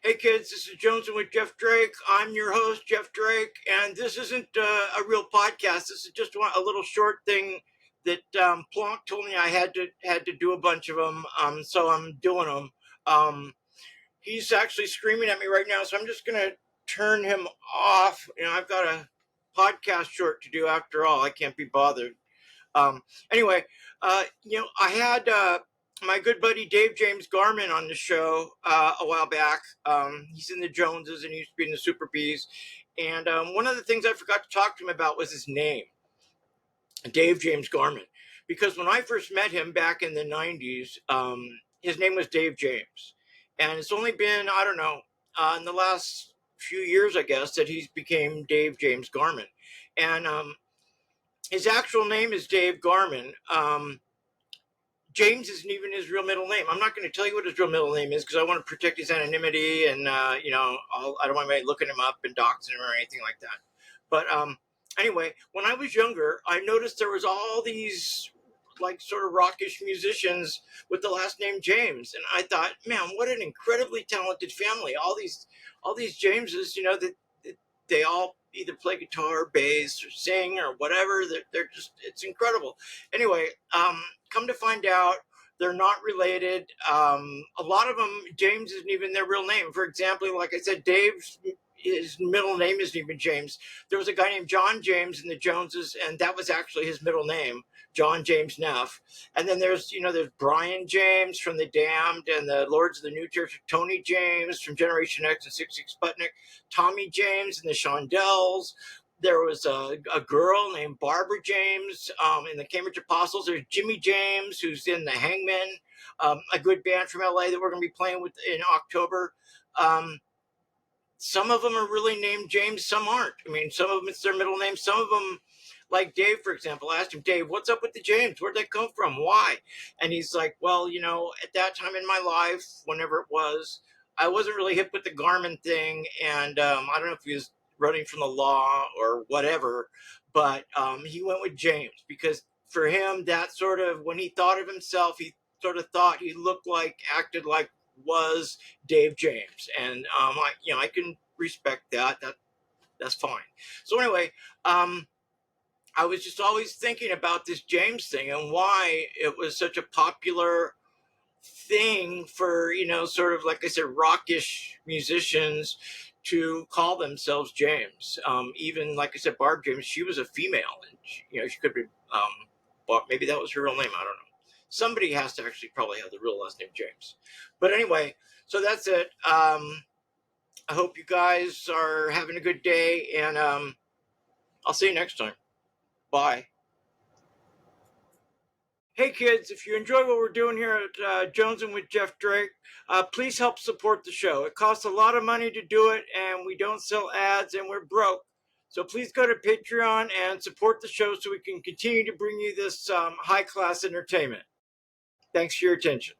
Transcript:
Hey kids, this is Jonesing with Jeff Drake. I'm your host, Jeff Drake, and this isn't a real podcast. This is just a little short thing that Plonk told me I had to do a bunch of them, so I'm doing them. He's actually screaming at me right now, so I'm just gonna turn him off. I've got a podcast short to do after all. I can't be bothered. Um, anyway, I had my good buddy Dave James Garman on the show a while back. He's in the Joneses and he used to be in the Super Bees. And one of the things I forgot to talk to him about was his name, Dave James Garman. Because when I first met him back in the 90s, his name was Dave James. And it's only been, I don't know, in the last few years, I guess, that he's became Dave James Garman. And his actual name is Dave Garman. James isn't even his real middle name. I'm not going to tell you what his real middle name is because I want to protect his anonymity, and I don't want anybody looking him up and doxing him or anything like that. But anyway, when I was younger, I noticed there was all these like sort of rockish musicians with the last name James, and I thought, man, what an incredibly talented family! All these Jameses, that they all either play guitar, bass, or sing, or whatever. They're just, it's incredible. Anyway, come to find out, they're not related. A lot of them, James isn't even their real name. For example, like I said, Dave's his middle name isn't even James. There was a guy named John James in the Joneses, and that was actually his middle name, John James Neff. And then there's Brian James from the Damned and the Lords of the New Church, Tony James from Generation X and 66 Sputnik, Tommy James and the Shondells. There was a girl named Barbara James in the Cambridge Apostles. There's Jimmy James, who's in the Hangmen, a good band from LA that we're going to be playing with in October. Some of them are really named James, some aren't. I mean, some of them it's their middle name. Some of them, like Dave, for example, I asked him, Dave, what's up with the James? Where'd they come from? Why? And he's like, well, at that time in my life, whenever it was, I wasn't really hip with the Garmin thing. And I don't know if he was running from the law or whatever, but he went with James because for him, that sort of, when he thought of himself, he sort of thought he looked like, acted like, was Dave James, and I can respect that. That's fine. So anyway, I was just always thinking about this James thing and why it was such a popular thing for sort of like I said, rockish musicians to call themselves James. Even like I said, Barb James, she was a female, and she could be, but maybe that was her real name. I don't know. Somebody has to actually probably have the real last name James. But anyway, so that's it. I hope you guys are having a good day, and I'll see you next time. Bye. Hey kids, if you enjoy what we're doing here at Jonesing with Jeff Drake, please help support the show. It costs a lot of money to do it, and we don't sell ads, and we're broke. So please go to Patreon and support the show so we can continue to bring you this high-class entertainment. Thanks for your attention.